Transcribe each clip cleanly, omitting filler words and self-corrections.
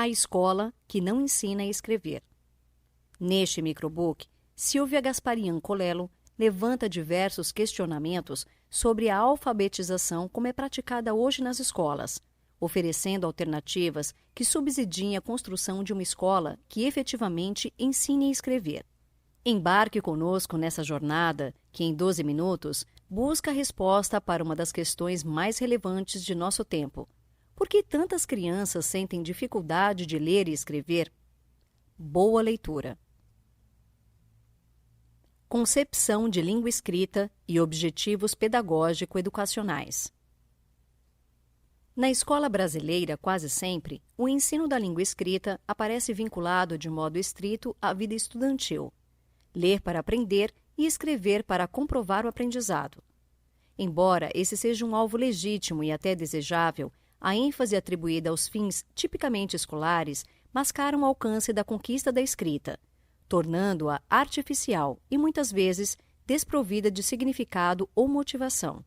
A escola que não ensina a escrever. Neste microbook, Silvia Gasparian Colello levanta diversos questionamentos sobre a alfabetização como é praticada hoje nas escolas, oferecendo alternativas que subsidiem a construção de uma escola que efetivamente ensine a escrever. Embarque conosco nessa jornada que, em 12 minutos, busca a resposta para uma das questões mais relevantes de nosso tempo. Por que tantas crianças sentem dificuldade de ler e escrever? Boa leitura. Concepção de língua escrita e objetivos pedagógico-educacionais. Na escola brasileira, quase sempre, o ensino da língua escrita aparece vinculado de modo estrito à vida estudantil. Ler para aprender e escrever para comprovar o aprendizado. Embora esse seja um alvo legítimo e até desejável, a ênfase atribuída aos fins tipicamente escolares mascara o alcance da conquista da escrita, tornando-a artificial e, muitas vezes, desprovida de significado ou motivação.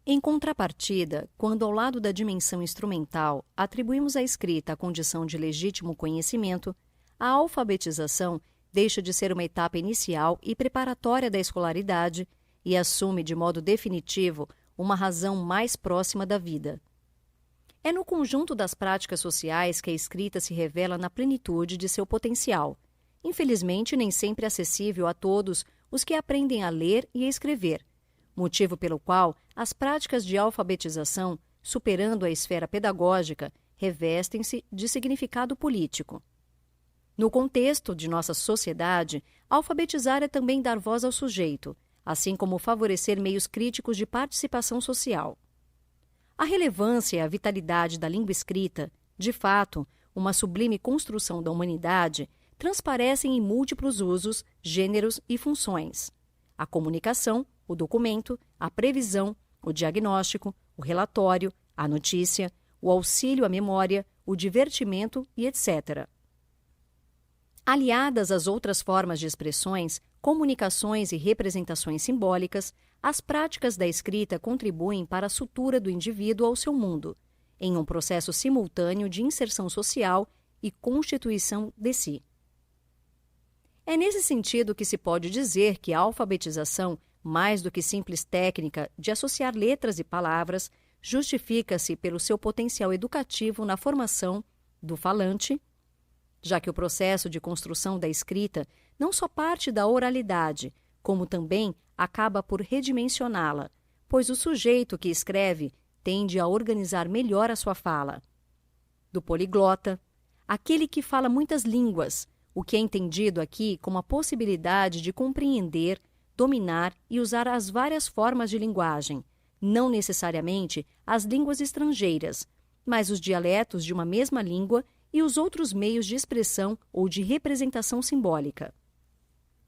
Em contrapartida, quando ao lado da dimensão instrumental atribuímos à escrita a condição de legítimo conhecimento, a alfabetização deixa de ser uma etapa inicial e preparatória da escolaridade e assume de modo definitivo uma razão mais próxima da vida. É no conjunto das práticas sociais que a escrita se revela na plenitude de seu potencial, infelizmente nem sempre acessível a todos os que aprendem a ler e a escrever, motivo pelo qual as práticas de alfabetização, superando a esfera pedagógica, revestem-se de significado político. No contexto de nossa sociedade, alfabetizar é também dar voz ao sujeito, assim como favorecer meios críticos de participação social. A relevância e a vitalidade da língua escrita, de fato, uma sublime construção da humanidade, transparecem em múltiplos usos, gêneros e funções. A comunicação, o documento, a previsão, o diagnóstico, o relatório, a notícia, o auxílio à memória, o divertimento e etc. Aliadas às outras formas de expressões, comunicações e representações simbólicas, as práticas da escrita contribuem para a sutura do indivíduo ao seu mundo, em um processo simultâneo de inserção social e constituição de si. É nesse sentido que se pode dizer que a alfabetização, mais do que simples técnica de associar letras e palavras, justifica-se pelo seu potencial educativo na formação do falante, já que o processo de construção da escrita não só parte da oralidade, como também acaba por redimensioná-la, pois o sujeito que escreve tende a organizar melhor a sua fala. Do poliglota, aquele que fala muitas línguas, o que é entendido aqui como a possibilidade de compreender, dominar e usar as várias formas de linguagem, não necessariamente as línguas estrangeiras, mas os dialetos de uma mesma língua e os outros meios de expressão ou de representação simbólica.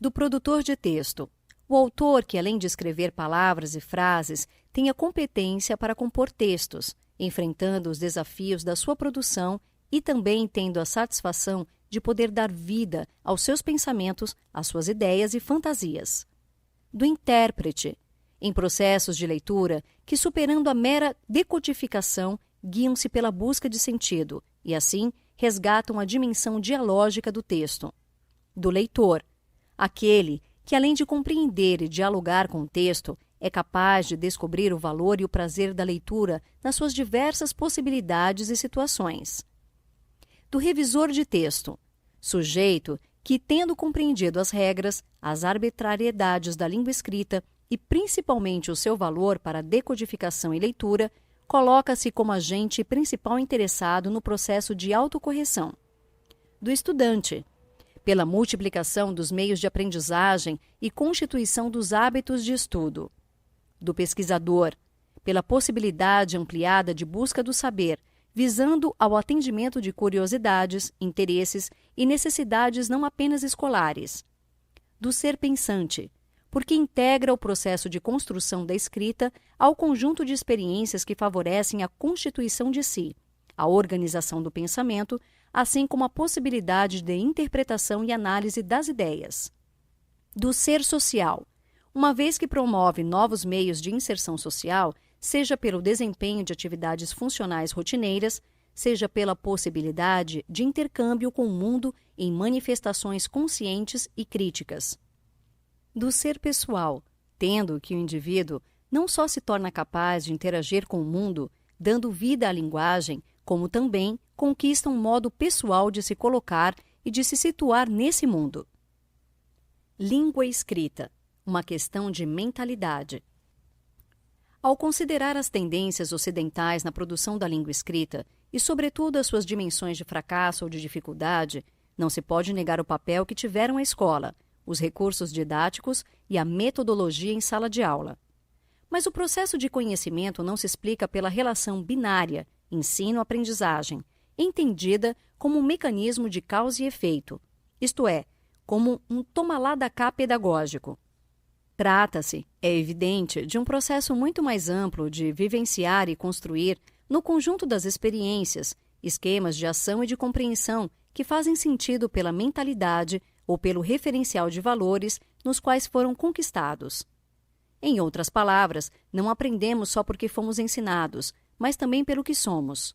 Do produtor de texto, o autor que, além de escrever palavras e frases, tem a competência para compor textos, enfrentando os desafios da sua produção e também tendo a satisfação de poder dar vida aos seus pensamentos, às suas ideias e fantasias. Do intérprete, em processos de leitura que, superando a mera decodificação, guiam-se pela busca de sentido e, assim, resgatam a dimensão dialógica do texto. Do leitor, aquele que, além de compreender e dialogar com o texto, é capaz de descobrir o valor e o prazer da leitura nas suas diversas possibilidades e situações. Do revisor de texto, sujeito que, tendo compreendido as regras, as arbitrariedades da língua escrita e principalmente o seu valor para decodificação e leitura, coloca-se como agente principal interessado no processo de autocorreção. Do estudante, pela multiplicação dos meios de aprendizagem e constituição dos hábitos de estudo. Do pesquisador, pela possibilidade ampliada de busca do saber, visando ao atendimento de curiosidades, interesses e necessidades não apenas escolares. Do ser pensante, porque integra o processo de construção da escrita ao conjunto de experiências que favorecem a constituição de si, a organização do pensamento, assim como a possibilidade de interpretação e análise das ideias. Do ser social, uma vez que promove novos meios de inserção social, seja pelo desempenho de atividades funcionais rotineiras, seja pela possibilidade de intercâmbio com o mundo em manifestações conscientes e críticas. Do ser pessoal, tendo que o indivíduo não só se torna capaz de interagir com o mundo, dando vida à linguagem, como também conquista um modo pessoal de se colocar e de se situar nesse mundo. Língua escrita, uma questão de mentalidade. Ao considerar as tendências ocidentais na produção da língua escrita, e sobretudo as suas dimensões de fracasso ou de dificuldade, não se pode negar o papel que tiveram a escola, os recursos didáticos e a metodologia em sala de aula. Mas o processo de conhecimento não se explica pela relação binária ensino-aprendizagem, entendida como um mecanismo de causa e efeito, isto é, como um toma-lá-da-cá pedagógico. Trata-se, é evidente, de um processo muito mais amplo de vivenciar e construir, no conjunto das experiências, esquemas de ação e de compreensão que fazem sentido pela mentalidade ou pelo referencial de valores nos quais foram conquistados. Em outras palavras, não aprendemos só porque fomos ensinados, mas também pelo que somos.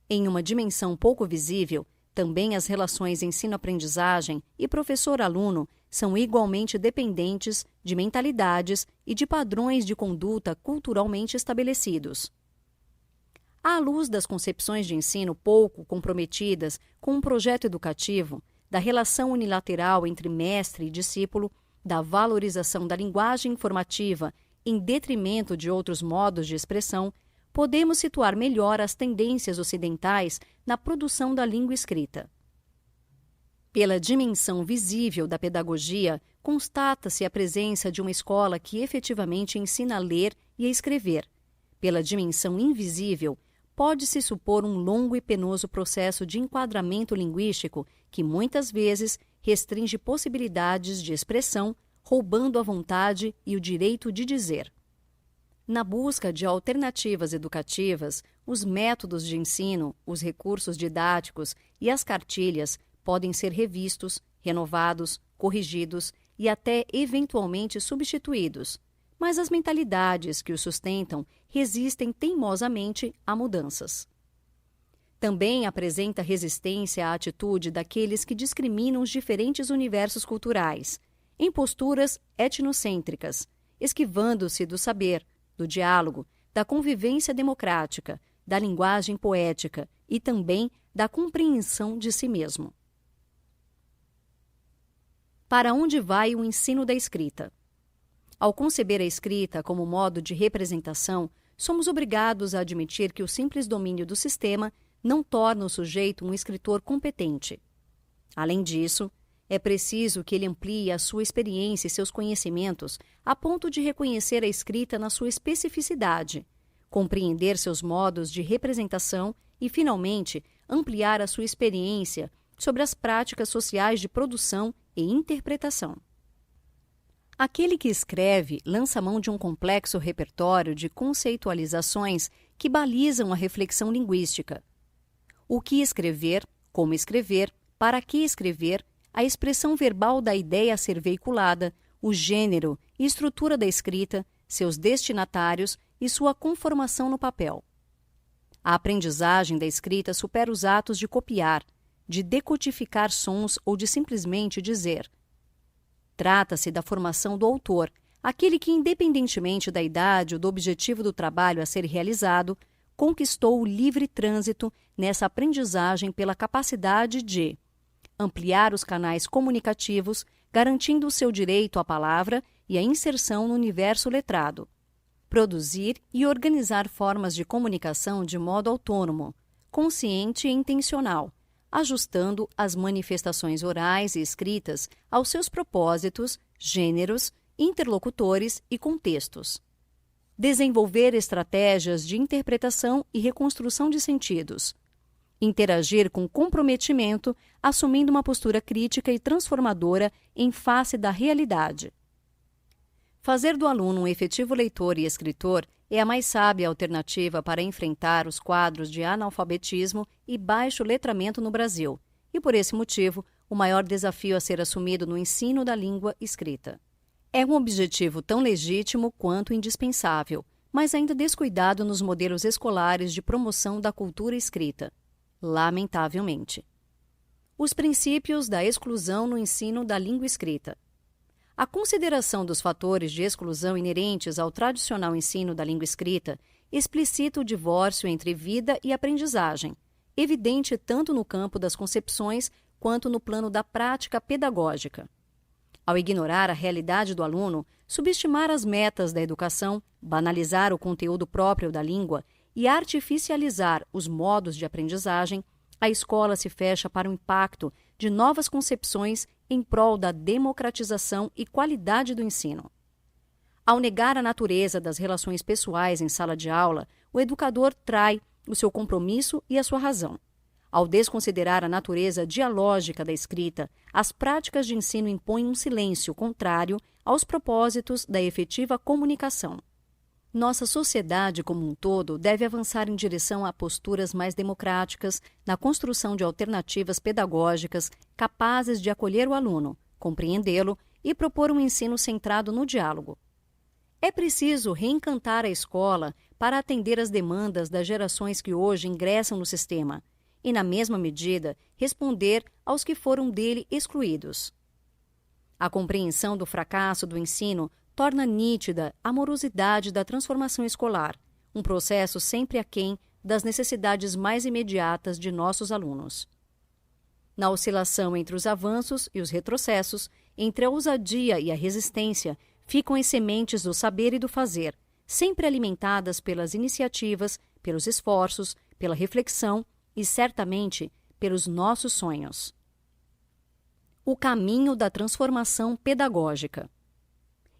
Em uma dimensão pouco visível, também as relações ensino-aprendizagem e professor-aluno são igualmente dependentes de mentalidades e de padrões de conduta culturalmente estabelecidos. À luz das concepções de ensino pouco comprometidas com um projeto educativo, da relação unilateral entre mestre e discípulo, da valorização da linguagem informativa em detrimento de outros modos de expressão, podemos situar melhor as tendências ocidentais na produção da língua escrita. Pela dimensão visível da pedagogia, constata-se a presença de uma escola que efetivamente ensina a ler e a escrever. Pela dimensão invisível, pode-se supor um longo e penoso processo de enquadramento linguístico que muitas vezes restringe possibilidades de expressão, roubando a vontade e o direito de dizer. Na busca de alternativas educativas, os métodos de ensino, os recursos didáticos e as cartilhas podem ser revistos, renovados, corrigidos e até eventualmente substituídos, mas as mentalidades que os sustentam resistem teimosamente a mudanças. Também apresenta resistência à atitude daqueles que discriminam os diferentes universos culturais, em posturas etnocêntricas, esquivando-se do saber, do diálogo, da convivência democrática, da linguagem poética e também da compreensão de si mesmo. Para onde vai o ensino da escrita? Ao conceber a escrita como modo de representação, somos obrigados a admitir que o simples domínio do sistema não torna o sujeito um escritor competente. Além disso, é preciso que ele amplie a sua experiência e seus conhecimentos a ponto de reconhecer a escrita na sua especificidade, compreender seus modos de representação e, finalmente, ampliar a sua experiência sobre as práticas sociais de produção e interpretação. Aquele que escreve lança mão de um complexo repertório de conceitualizações que balizam a reflexão linguística. O que escrever, como escrever, para que escrever, a expressão verbal da ideia a ser veiculada, o gênero e estrutura da escrita, seus destinatários e sua conformação no papel. A aprendizagem da escrita supera os atos de copiar, de decodificar sons ou de simplesmente dizer. Trata-se da formação do autor, aquele que, independentemente da idade ou do objetivo do trabalho a ser realizado, conquistou o livre trânsito nessa aprendizagem pela capacidade de ampliar os canais comunicativos, garantindo o seu direito à palavra e à inserção no universo letrado. Produzir e organizar formas de comunicação de modo autônomo, consciente e intencional, ajustando as manifestações orais e escritas aos seus propósitos, gêneros, interlocutores e contextos. Desenvolver estratégias de interpretação e reconstrução de sentidos. Interagir com comprometimento, assumindo uma postura crítica e transformadora em face da realidade. Fazer do aluno um efetivo leitor e escritor é a mais sábia alternativa para enfrentar os quadros de analfabetismo e baixo letramento no Brasil, e por esse motivo, o maior desafio a ser assumido no ensino da língua escrita. É um objetivo tão legítimo quanto indispensável, mas ainda descuidado nos modelos escolares de promoção da cultura escrita. Lamentavelmente. Os princípios da exclusão no ensino da língua escrita. A consideração dos fatores de exclusão inerentes ao tradicional ensino da língua escrita explicita o divórcio entre vida e aprendizagem, evidente tanto no campo das concepções quanto no plano da prática pedagógica. Ao ignorar a realidade do aluno, subestimar as metas da educação, banalizar o conteúdo próprio da língua e artificializar os modos de aprendizagem, a escola se fecha para o impacto de novas concepções em prol da democratização e qualidade do ensino. Ao negar a natureza das relações pessoais em sala de aula, o educador trai o seu compromisso e a sua razão. Ao desconsiderar a natureza dialógica da escrita, as práticas de ensino impõem um silêncio contrário aos propósitos da efetiva comunicação. Nossa sociedade como um todo deve avançar em direção a posturas mais democráticas na construção de alternativas pedagógicas capazes de acolher o aluno, compreendê-lo e propor um ensino centrado no diálogo. É preciso reencantar a escola para atender às demandas das gerações que hoje ingressam no sistema e, na mesma medida, responder aos que foram dele excluídos. A compreensão do fracasso do ensino torna nítida a morosidade da transformação escolar, um processo sempre aquém das necessidades mais imediatas de nossos alunos. Na oscilação entre os avanços e os retrocessos, entre a ousadia e a resistência, ficam as sementes do saber e do fazer, sempre alimentadas pelas iniciativas, pelos esforços, pela reflexão e, certamente, pelos nossos sonhos. O caminho da transformação pedagógica.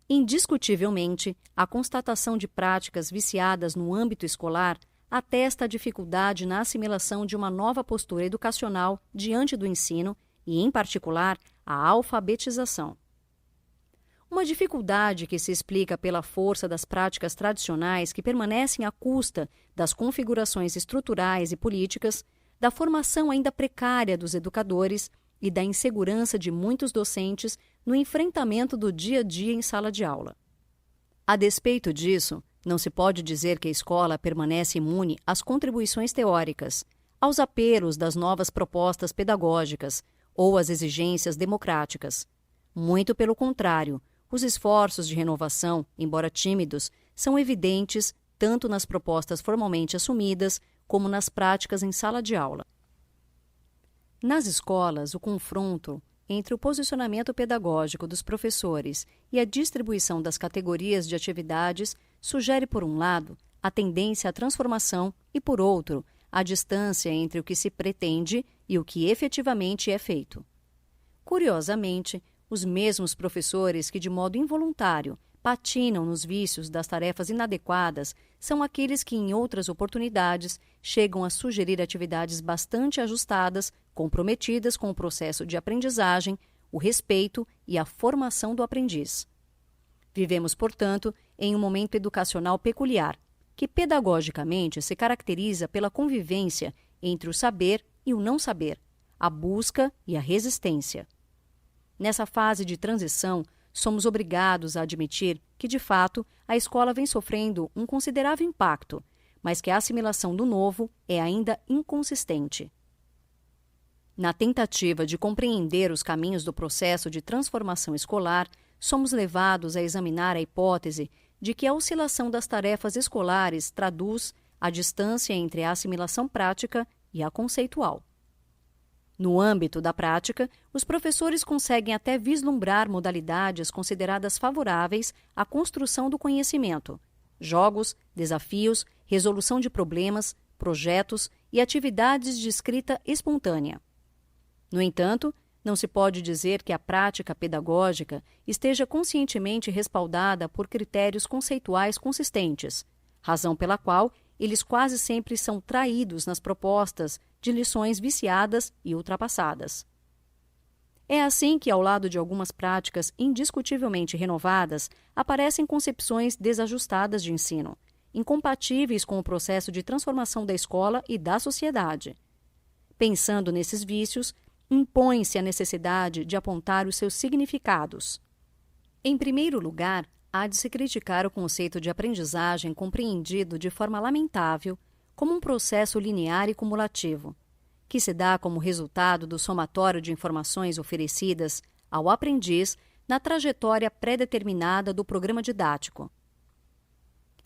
Indiscutivelmente, a constatação de práticas viciadas no âmbito escolar atesta a dificuldade na assimilação de uma nova postura educacional diante do ensino e, em particular, a alfabetização. Uma dificuldade que se explica pela força das práticas tradicionais que permanecem à custa das configurações estruturais e políticas, da formação ainda precária dos educadores e da insegurança de muitos docentes no enfrentamento do dia a dia em sala de aula. A despeito disso, não se pode dizer que a escola permanece imune às contribuições teóricas, aos apelos das novas propostas pedagógicas ou às exigências democráticas. Muito pelo contrário, os esforços de renovação, embora tímidos, são evidentes tanto nas propostas formalmente assumidas como nas práticas em sala de aula. Nas escolas, o confronto entre o posicionamento pedagógico dos professores e a distribuição das categorias de atividades sugere, por um lado, a tendência à transformação e, por outro, a distância entre o que se pretende e o que efetivamente é feito. Curiosamente, os mesmos professores que, de modo involuntário, patinam nos vícios das tarefas inadequadas são aqueles que, em outras oportunidades, chegam a sugerir atividades bastante ajustadas, comprometidas com o processo de aprendizagem, o respeito e a formação do aprendiz. Vivemos, portanto, em um momento educacional peculiar, que pedagogicamente se caracteriza pela convivência entre o saber e o não saber, a busca e a resistência. Nessa fase de transição, somos obrigados a admitir que, de fato, a escola vem sofrendo um considerável impacto, mas que a assimilação do novo é ainda inconsistente. Na tentativa de compreender os caminhos do processo de transformação escolar, somos levados a examinar a hipótese de que a oscilação das tarefas escolares traduz a distância entre a assimilação prática e a conceitual. No âmbito da prática, os professores conseguem até vislumbrar modalidades consideradas favoráveis à construção do conhecimento: jogos, desafios, resolução de problemas, projetos e atividades de escrita espontânea. No entanto, não se pode dizer que a prática pedagógica esteja conscientemente respaldada por critérios conceituais consistentes, razão pela qual eles quase sempre são traídos nas propostas de lições viciadas e ultrapassadas. É assim que, ao lado de algumas práticas indiscutivelmente renovadas, aparecem concepções desajustadas de ensino, incompatíveis com o processo de transformação da escola e da sociedade. Pensando nesses vícios, impõe-se a necessidade de apontar os seus significados. Em primeiro lugar, há de se criticar o conceito de aprendizagem compreendido de forma lamentável como um processo linear e cumulativo, que se dá como resultado do somatório de informações oferecidas ao aprendiz na trajetória pré-determinada do programa didático.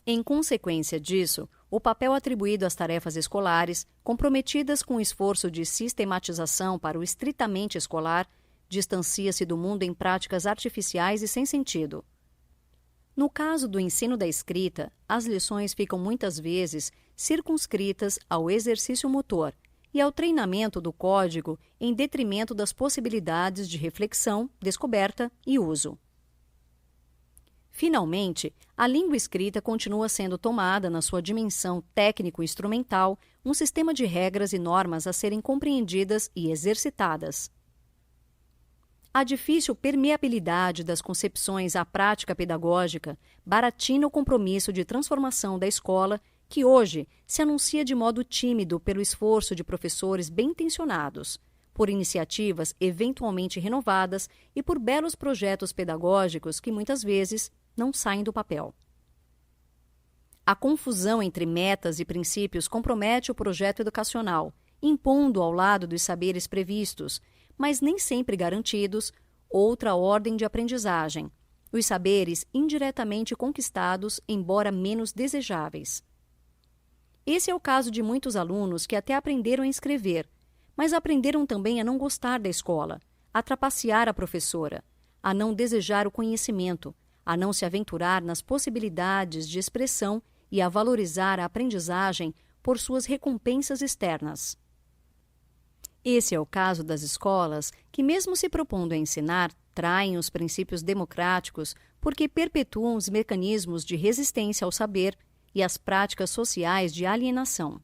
Em consequência disso, o papel atribuído às tarefas escolares, comprometidas com o esforço de sistematização para o estritamente escolar, distancia-se do mundo em práticas artificiais e sem sentido. No caso do ensino da escrita, as lições ficam muitas vezes circunscritas ao exercício motor e ao treinamento do código em detrimento das possibilidades de reflexão, descoberta e uso. Finalmente, a língua escrita continua sendo tomada na sua dimensão técnico-instrumental, um sistema de regras e normas a serem compreendidas e exercitadas. A difícil permeabilidade das concepções à prática pedagógica baratina o compromisso de transformação da escola, que hoje se anuncia de modo tímido pelo esforço de professores bem-intencionados, por iniciativas eventualmente renovadas e por belos projetos pedagógicos que muitas vezes não saem do papel. A confusão entre metas e princípios compromete o projeto educacional, impondo ao lado dos saberes previstos, mas nem sempre garantidos, outra ordem de aprendizagem, os saberes indiretamente conquistados, embora menos desejáveis. Esse é o caso de muitos alunos que até aprenderam a escrever, mas aprenderam também a não gostar da escola, a trapacear a professora, a não desejar o conhecimento, a não se aventurar nas possibilidades de expressão e a valorizar a aprendizagem por suas recompensas externas. Esse é o caso das escolas que, mesmo se propondo a ensinar, traem os princípios democráticos porque perpetuam os mecanismos de resistência ao saber e as práticas sociais de alienação.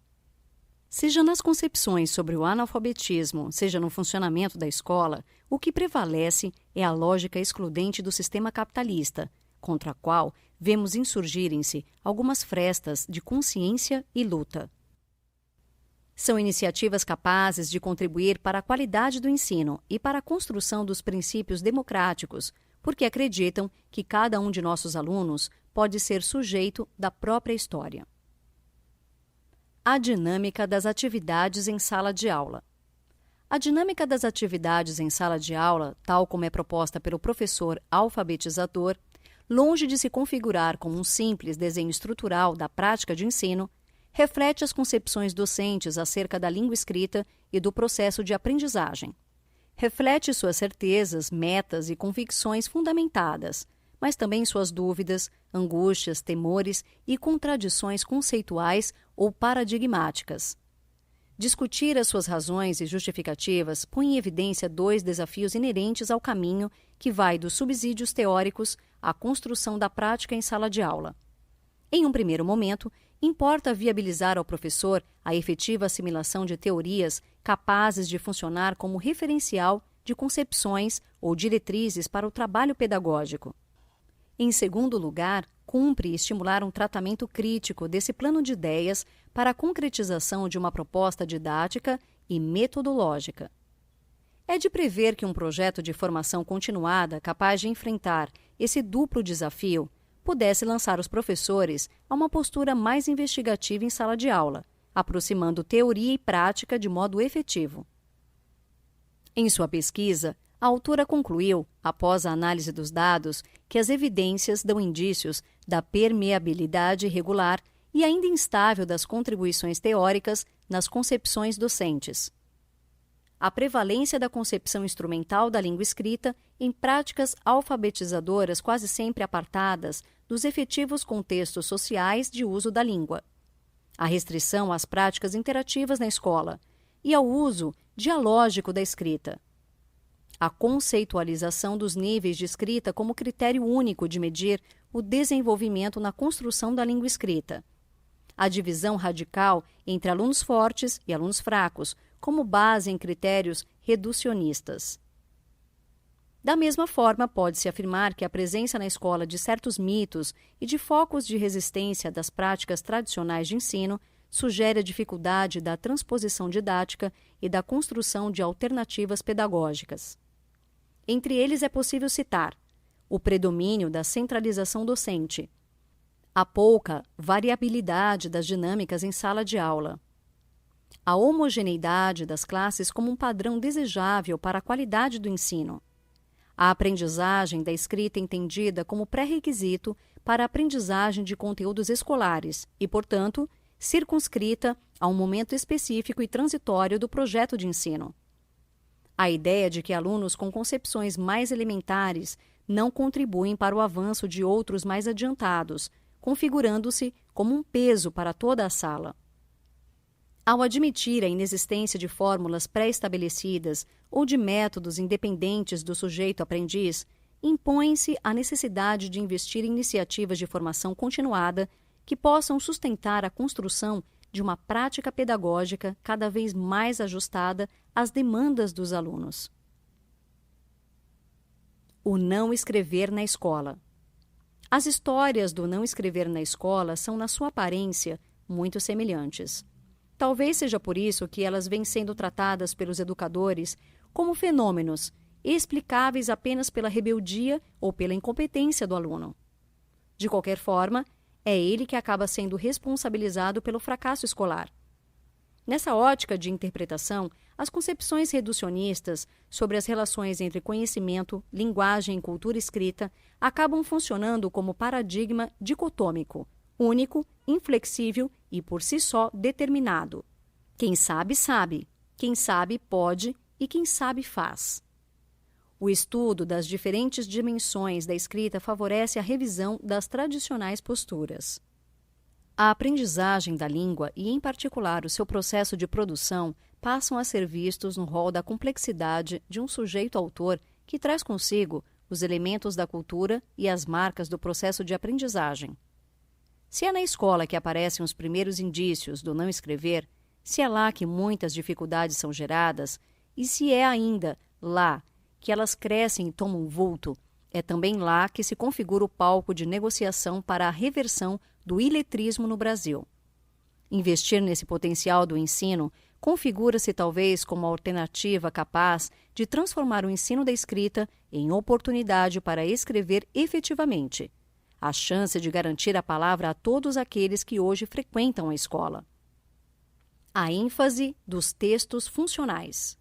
Seja nas concepções sobre o analfabetismo, seja no funcionamento da escola, o que prevalece é a lógica excludente do sistema capitalista, contra a qual vemos insurgirem-se algumas frestas de consciência e luta. São iniciativas capazes de contribuir para a qualidade do ensino e para a construção dos princípios democráticos, porque acreditam que cada um de nossos alunos pode ser sujeito da própria história. A dinâmica das atividades em sala de aula. A dinâmica das atividades em sala de aula, tal como é proposta pelo professor alfabetizador, longe de se configurar como um simples desenho estrutural da prática de ensino, reflete as concepções docentes acerca da língua escrita e do processo de aprendizagem. Reflete suas certezas, metas e convicções fundamentadas, mas também suas dúvidas, angústias, temores e contradições conceituais ou paradigmáticas. Discutir as suas razões e justificativas põe em evidência dois desafios inerentes ao caminho que vai dos subsídios teóricos à construção da prática em sala de aula. Em um primeiro momento, importa viabilizar ao professor a efetiva assimilação de teorias capazes de funcionar como referencial de concepções ou diretrizes para o trabalho pedagógico. Em segundo lugar, cumpre estimular um tratamento crítico desse plano de ideias para a concretização de uma proposta didática e metodológica. É de prever que um projeto de formação continuada capaz de enfrentar esse duplo desafio pudesse lançar os professores a uma postura mais investigativa em sala de aula, aproximando teoria e prática de modo efetivo. Em sua pesquisa, a autora concluiu, após a análise dos dados, que as evidências dão indícios da permeabilidade irregular e ainda instável das contribuições teóricas nas concepções docentes. A prevalência da concepção instrumental da língua escrita em práticas alfabetizadoras quase sempre apartadas dos efetivos contextos sociais de uso da língua. A restrição às práticas interativas na escola e ao uso dialógico da escrita. A conceitualização dos níveis de escrita como critério único de medir o desenvolvimento na construção da língua escrita. A divisão radical entre alunos fortes e alunos fracos, como base em critérios reducionistas. Da mesma forma, pode-se afirmar que a presença na escola de certos mitos e de focos de resistência das práticas tradicionais de ensino sugere a dificuldade da transposição didática e da construção de alternativas pedagógicas. Entre eles é possível citar o predomínio da centralização docente, a pouca variabilidade das dinâmicas em sala de aula, a homogeneidade das classes como um padrão desejável para a qualidade do ensino, a aprendizagem da escrita entendida como pré-requisito para a aprendizagem de conteúdos escolares e, portanto, circunscrita a um momento específico e transitório do projeto de ensino. A ideia de que alunos com concepções mais elementares não contribuem para o avanço de outros mais adiantados, configurando-se como um peso para toda a sala. Ao admitir a inexistência de fórmulas pré-estabelecidas ou de métodos independentes do sujeito aprendiz, impõe-se a necessidade de investir em iniciativas de formação continuada que possam sustentar a construção de uma prática pedagógica cada vez mais ajustada às demandas dos alunos. O não escrever na escola. As histórias do não escrever na escola são, na sua aparência, muito semelhantes. Talvez seja por isso que elas vêm sendo tratadas pelos educadores como fenômenos explicáveis apenas pela rebeldia ou pela incompetência do aluno. De qualquer forma, é ele que acaba sendo responsabilizado pelo fracasso escolar. Nessa ótica de interpretação, as concepções reducionistas sobre as relações entre conhecimento, linguagem e cultura escrita acabam funcionando como paradigma dicotômico, único, inflexível e, por si só, determinado. Quem sabe, sabe. Quem sabe, pode. E quem sabe, faz. O estudo das diferentes dimensões da escrita favorece a revisão das tradicionais posturas. A aprendizagem da língua e, em particular, o seu processo de produção passam a ser vistos no rol da complexidade de um sujeito-autor que traz consigo os elementos da cultura e as marcas do processo de aprendizagem. Se é na escola que aparecem os primeiros indícios do não escrever, se é lá que muitas dificuldades são geradas, e se é ainda lá que elas crescem e tomam vulto, é também lá que se configura o palco de negociação para a reversão do iletrismo no Brasil. Investir nesse potencial do ensino configura-se talvez como a alternativa capaz de transformar o ensino da escrita em oportunidade para escrever efetivamente, a chance de garantir a palavra a todos aqueles que hoje frequentam a escola. A ênfase dos textos funcionais.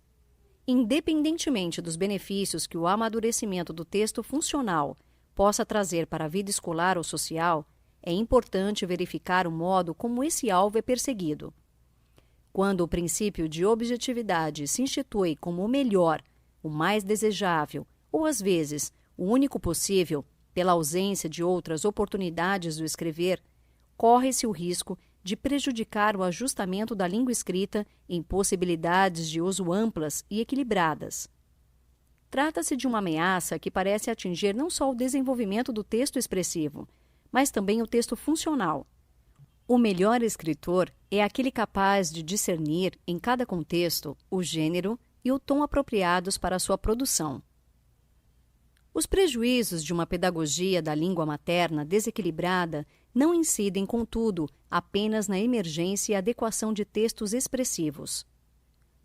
Independentemente dos benefícios que o amadurecimento do texto funcional possa trazer para a vida escolar ou social, é importante verificar o modo como esse alvo é perseguido. Quando o princípio de objetividade se institui como o melhor, o mais desejável, ou às vezes o único possível, pela ausência de outras oportunidades do escrever, corre-se o risco de prejudicar o ajustamento da língua escrita em possibilidades de uso amplas e equilibradas. Trata-se de uma ameaça que parece atingir não só o desenvolvimento do texto expressivo, mas também o texto funcional. O melhor escritor é aquele capaz de discernir, em cada contexto, o gênero e o tom apropriados para a sua produção. Os prejuízos de uma pedagogia da língua materna desequilibrada não incidem, contudo, apenas na emergência e adequação de textos expressivos.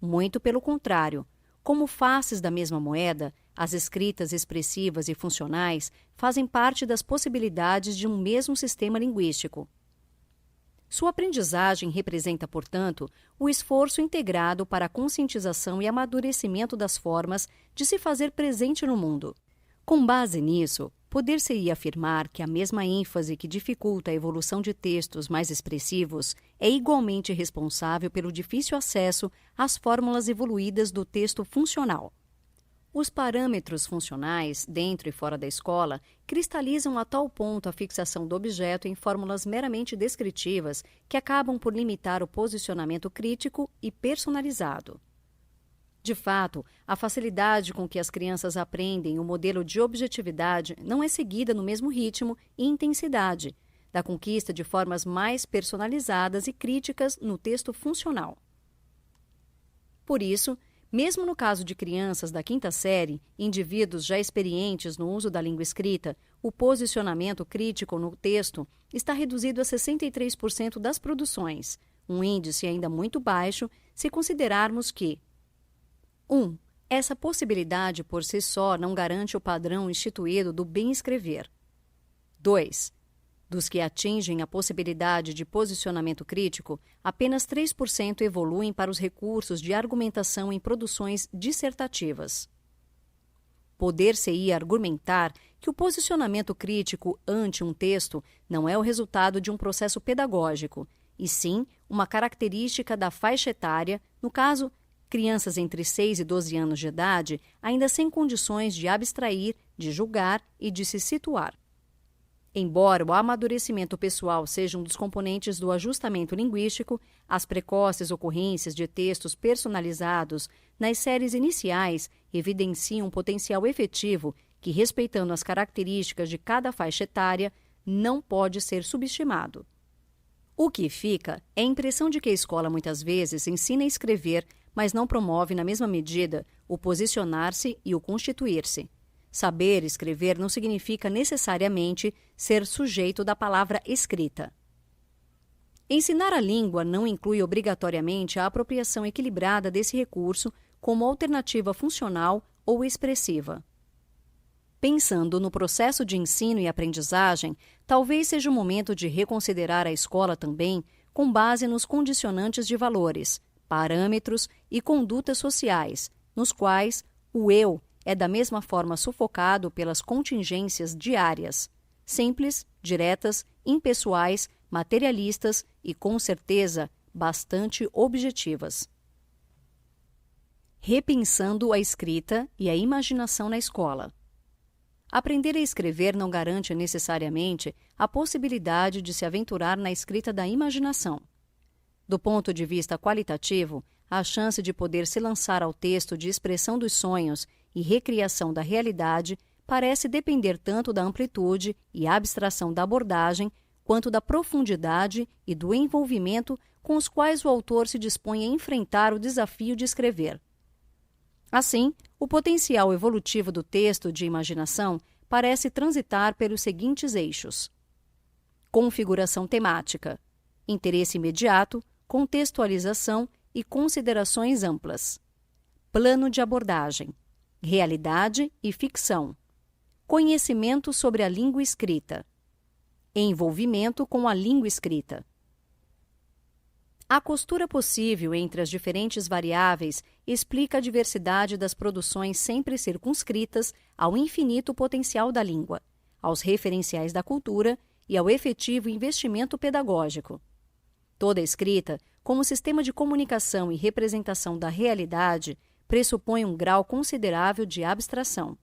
Muito pelo contrário, como faces da mesma moeda, as escritas expressivas e funcionais fazem parte das possibilidades de um mesmo sistema linguístico. Sua aprendizagem representa, portanto, o esforço integrado para a conscientização e amadurecimento das formas de se fazer presente no mundo. Com base nisso, poder-se-ia afirmar que a mesma ênfase que dificulta a evolução de textos mais expressivos é igualmente responsável pelo difícil acesso às fórmulas evoluídas do texto funcional. Os parâmetros funcionais, dentro e fora da escola, cristalizam a tal ponto a fixação do objeto em fórmulas meramente descritivas que acabam por limitar o posicionamento crítico e personalizado. De fato, a facilidade com que as crianças aprendem o modelo de objetividade não é seguida no mesmo ritmo e intensidade da conquista de formas mais personalizadas e críticas no texto funcional. Por isso, mesmo no caso de crianças da quinta série, indivíduos já experientes no uso da língua escrita, o posicionamento crítico no texto está reduzido a 63% das produções, um índice ainda muito baixo se considerarmos que 1. Essa possibilidade por si só não garante o padrão instituído do bem escrever. 2. Dos que atingem a possibilidade de posicionamento crítico, apenas 3% evoluem para os recursos de argumentação em produções dissertativas. Poder-se-ia argumentar que o posicionamento crítico ante um texto não é o resultado de um processo pedagógico, e sim uma característica da faixa etária, no caso, crianças entre 6 e 12 anos de idade, ainda sem condições de abstrair, de julgar e de se situar. Embora o amadurecimento pessoal seja um dos componentes do ajustamento linguístico, as precoces ocorrências de textos personalizados nas séries iniciais evidenciam um potencial efetivo que, respeitando as características de cada faixa etária, não pode ser subestimado. O que fica é a impressão de que a escola muitas vezes ensina a escrever, mas não promove na mesma medida o posicionar-se e o constituir-se. Saber escrever não significa necessariamente ser sujeito da palavra escrita. Ensinar a língua não inclui obrigatoriamente a apropriação equilibrada desse recurso como alternativa funcional ou expressiva. Pensando no processo de ensino e aprendizagem, talvez seja o momento de reconsiderar a escola também com base nos condicionantes de valores, parâmetros e condutas sociais, nos quais o eu é da mesma forma sufocado pelas contingências diárias, simples, diretas, impessoais, materialistas e, com certeza, bastante objetivas. Repensando a escrita e a imaginação na escola. Aprender a escrever não garante necessariamente a possibilidade de se aventurar na escrita da imaginação. Do ponto de vista qualitativo, a chance de poder se lançar ao texto de expressão dos sonhos e recriação da realidade parece depender tanto da amplitude e abstração da abordagem, quanto da profundidade e do envolvimento com os quais o autor se dispõe a enfrentar o desafio de escrever. Assim, o potencial evolutivo do texto de imaginação parece transitar pelos seguintes eixos: configuração temática, interesse imediato, contextualização e considerações amplas, plano de abordagem, realidade e ficção, conhecimento sobre a língua escrita, envolvimento com a língua escrita. A costura possível entre as diferentes variáveis explica a diversidade das produções sempre circunscritas ao infinito potencial da língua, aos referenciais da cultura e ao efetivo investimento pedagógico. Toda escrita, como sistema de comunicação e representação da realidade, pressupõe um grau considerável de abstração.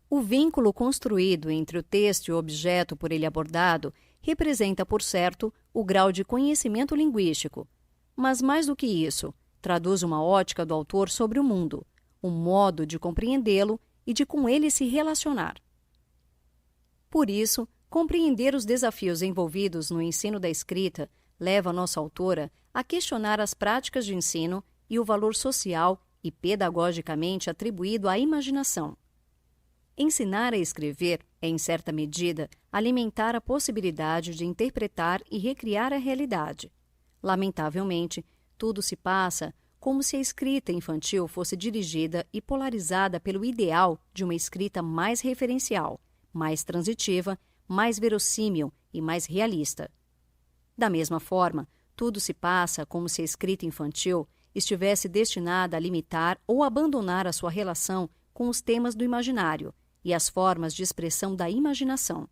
O vínculo construído entre o texto e o objeto por ele abordado representa, por certo, o grau de conhecimento linguístico, mas, mais do que isso, traduz uma ótica do autor sobre o mundo, um modo de compreendê-lo e de com ele se relacionar. Por isso, compreender os desafios envolvidos no ensino da escrita leva a nossa autora a questionar as práticas de ensino e o valor social e pedagogicamente atribuído à imaginação. Ensinar a escrever é, em certa medida, alimentar a possibilidade de interpretar e recriar a realidade. Lamentavelmente, tudo se passa como se a escrita infantil fosse dirigida e polarizada pelo ideal de uma escrita mais referencial, mais transitiva, mais verossímil e mais realista. Da mesma forma, tudo se passa como se a escrita infantil estivesse destinada a limitar ou abandonar a sua relação com os temas do imaginário e as formas de expressão da imaginação.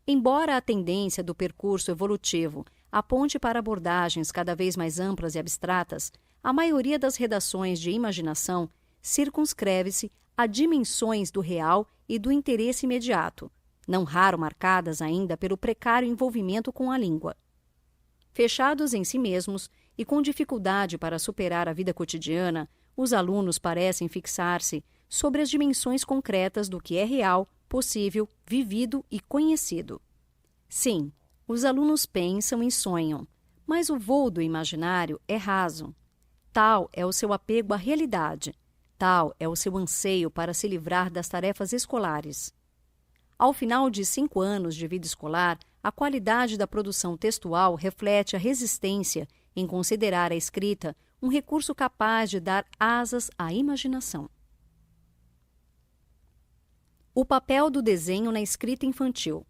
Embora a tendência do percurso evolutivo aponte para abordagens cada vez mais amplas e abstratas, a maioria das redações de imaginação circunscreve-se a dimensões do real e do interesse imediato, não raro marcadas ainda pelo precário envolvimento com a língua. Fechados em si mesmos e com dificuldade para superar a vida cotidiana, os alunos parecem fixar-se sobre as dimensões concretas do que é real, possível, vivido e conhecido. Sim, os alunos pensam e sonham, mas o voo do imaginário é raso. Tal é o seu apego à realidade, tal é o seu anseio para se livrar das tarefas escolares. Ao final de 5 anos de vida escolar, a qualidade da produção textual reflete a resistência em considerar a escrita um recurso capaz de dar asas à imaginação. O papel do desenho na escrita infantil.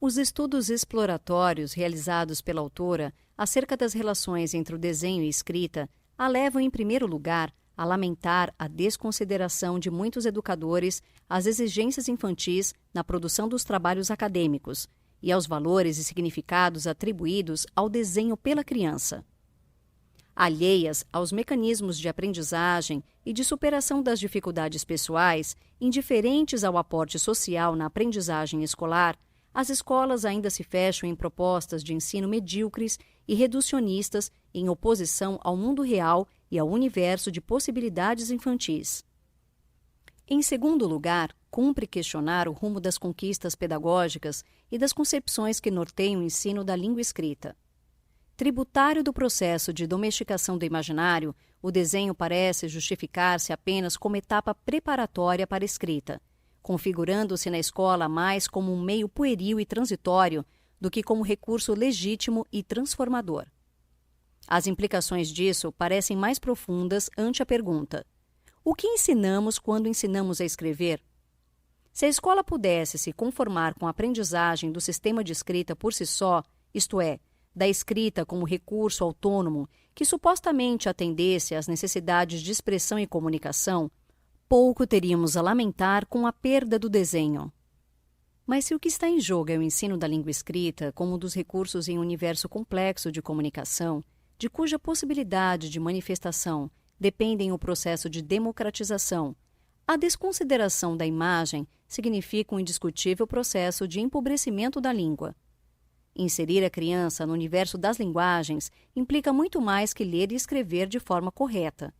Os estudos exploratórios realizados pela autora acerca das relações entre o desenho e escrita a levam, em primeiro lugar, a lamentar a desconsideração de muitos educadores às exigências infantis na produção dos trabalhos acadêmicos e aos valores e significados atribuídos ao desenho pela criança. Alheias aos mecanismos de aprendizagem e de superação das dificuldades pessoais, indiferentes ao aporte social na aprendizagem escolar, as escolas ainda se fecham em propostas de ensino medíocres e reducionistas em oposição ao mundo real e ao universo de possibilidades infantis. Em segundo lugar, cumpre questionar o rumo das conquistas pedagógicas e das concepções que norteiam o ensino da língua escrita. Tributário do processo de domesticação do imaginário, o desenho parece justificar-se apenas como etapa preparatória para a escrita, configurando-se na escola mais como um meio pueril e transitório do que como recurso legítimo e transformador. As implicações disso parecem mais profundas ante a pergunta: o que ensinamos quando ensinamos a escrever? Se a escola pudesse se conformar com a aprendizagem do sistema de escrita por si só, isto é, da escrita como recurso autônomo que supostamente atendesse às necessidades de expressão e comunicação, pouco teríamos a lamentar com a perda do desenho. Mas se o que está em jogo é o ensino da língua escrita como um dos recursos em um universo complexo de comunicação, de cuja possibilidade de manifestação dependem o processo de democratização, a desconsideração da imagem significa um indiscutível processo de empobrecimento da língua. Inserir a criança no universo das linguagens implica muito mais que ler e escrever de forma correta.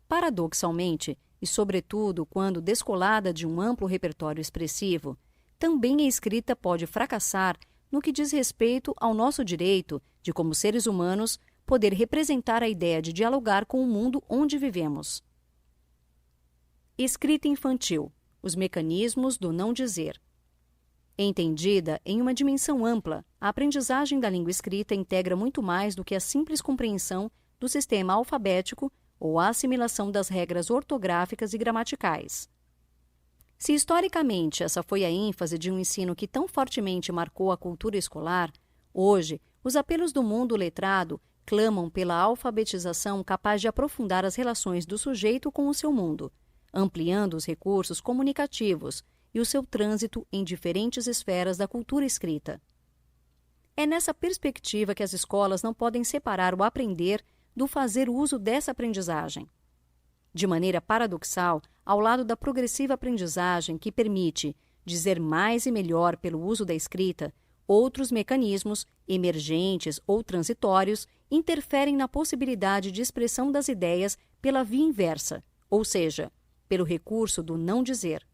Paradoxalmente, e sobretudo quando descolada de um amplo repertório expressivo, também a escrita pode fracassar no que diz respeito ao nosso direito de, como seres humanos, poder representar a ideia de dialogar com o mundo onde vivemos. Escrita infantil: os mecanismos do não dizer. Entendida em uma dimensão ampla, a aprendizagem da língua escrita integra muito mais do que a simples compreensão do sistema alfabético ou a assimilação das regras ortográficas e gramaticais. Se historicamente essa foi a ênfase de um ensino que tão fortemente marcou a cultura escolar, hoje os apelos do mundo letrado clamam pela alfabetização capaz de aprofundar as relações do sujeito com o seu mundo, ampliando os recursos comunicativos e o seu trânsito em diferentes esferas da cultura escrita. É nessa perspectiva que as escolas não podem separar o aprender do fazer uso dessa aprendizagem. De maneira paradoxal, ao lado da progressiva aprendizagem que permite dizer mais e melhor pelo uso da escrita, outros mecanismos, emergentes ou transitórios, interferem na possibilidade de expressão das ideias pela via inversa, ou seja, pelo recurso do não dizer.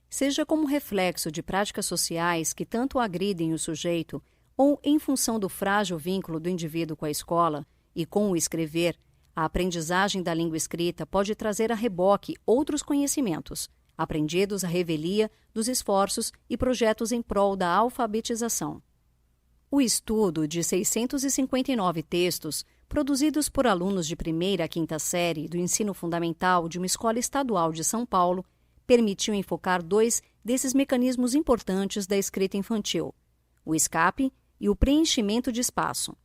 Seja como reflexo de práticas sociais que tanto agridem o sujeito, ou em função do frágil vínculo do indivíduo com a escola e com o escrever, a aprendizagem da língua escrita pode trazer a reboque outros conhecimentos, aprendidos à revelia dos esforços e projetos em prol da alfabetização. O estudo de 659 textos, produzidos por alunos de primeira a quinta série do ensino fundamental de uma escola estadual de São Paulo, permitiu enfocar dois desses mecanismos importantes da escrita infantil: o escape e o preenchimento de espaço.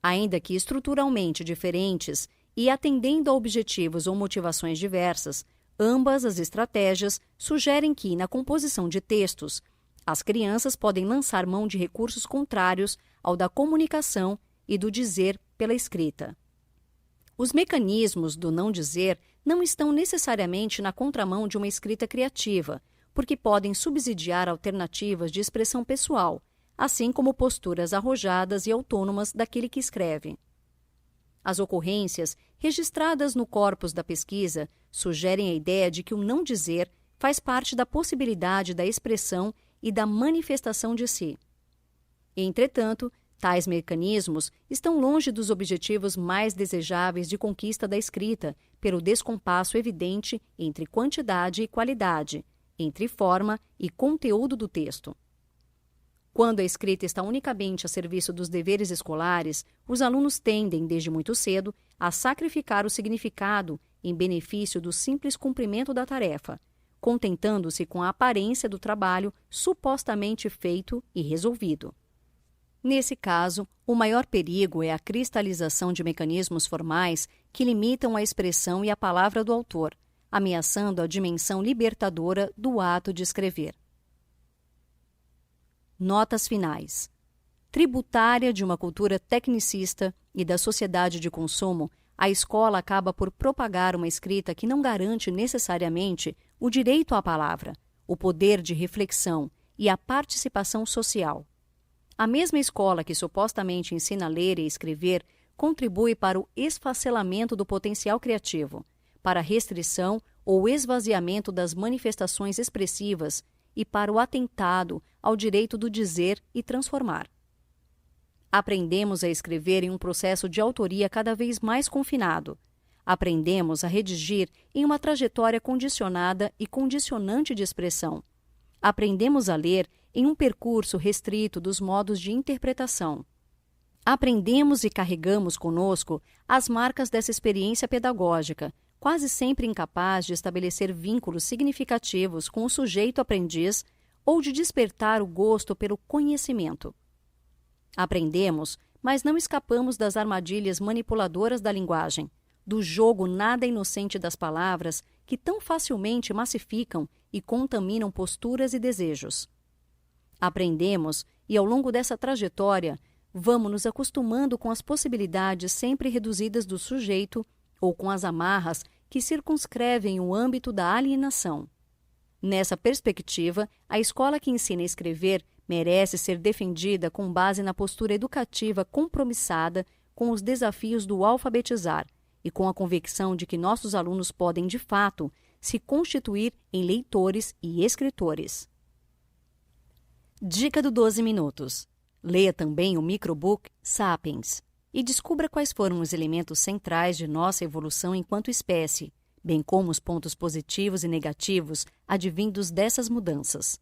Ainda que estruturalmente diferentes e atendendo a objetivos ou motivações diversas, ambas as estratégias sugerem que, na composição de textos, as crianças podem lançar mão de recursos contrários ao da comunicação e do dizer pela escrita. Os mecanismos do não dizer não estão necessariamente na contramão de uma escrita criativa, porque podem subsidiar alternativas de expressão pessoal, assim como posturas arrojadas e autônomas daquele que escreve. As ocorrências registradas no corpus da pesquisa sugerem a ideia de que o não dizer faz parte da possibilidade da expressão e da manifestação de si. Entretanto, tais mecanismos estão longe dos objetivos mais desejáveis de conquista da escrita, pelo descompasso evidente entre quantidade e qualidade, entre forma e conteúdo do texto. Quando a escrita está unicamente a serviço dos deveres escolares, os alunos tendem, desde muito cedo, a sacrificar o significado em benefício do simples cumprimento da tarefa, contentando-se com a aparência do trabalho supostamente feito e resolvido. Nesse caso, o maior perigo é a cristalização de mecanismos formais que limitam a expressão e a palavra do autor, ameaçando a dimensão libertadora do ato de escrever. Notas finais. Tributária de uma cultura tecnicista e da sociedade de consumo, a escola acaba por propagar uma escrita que não garante necessariamente o direito à palavra, o poder de reflexão e a participação social. A mesma escola que supostamente ensina a ler e escrever contribui para o esfacelamento do potencial criativo, para a restrição ou esvaziamento das manifestações expressivas e para o atentado ao direito do dizer e transformar. Aprendemos a escrever em um processo de autoria cada vez mais confinado. Aprendemos a redigir em uma trajetória condicionada e condicionante de expressão. Aprendemos a ler em um percurso restrito dos modos de interpretação. Aprendemos e carregamos conosco as marcas dessa experiência pedagógica, quase sempre incapaz de estabelecer vínculos significativos com o sujeito aprendiz ou de despertar o gosto pelo conhecimento. Aprendemos, mas não escapamos das armadilhas manipuladoras da linguagem, do jogo nada inocente das palavras que tão facilmente massificam e contaminam posturas e desejos. Aprendemos e, ao longo dessa trajetória, vamos nos acostumando com as possibilidades sempre reduzidas do sujeito ou com as amarras que circunscrevem o âmbito da alienação. Nessa perspectiva, a escola que ensina a escrever merece ser defendida com base na postura educativa compromissada com os desafios do alfabetizar e com a convicção de que nossos alunos podem, de fato, se constituir em leitores e escritores. Dica do 12 minutos. Leia também o microbook Sapiens e descubra quais foram os elementos centrais de nossa evolução enquanto espécie, bem como os pontos positivos e negativos advindos dessas mudanças.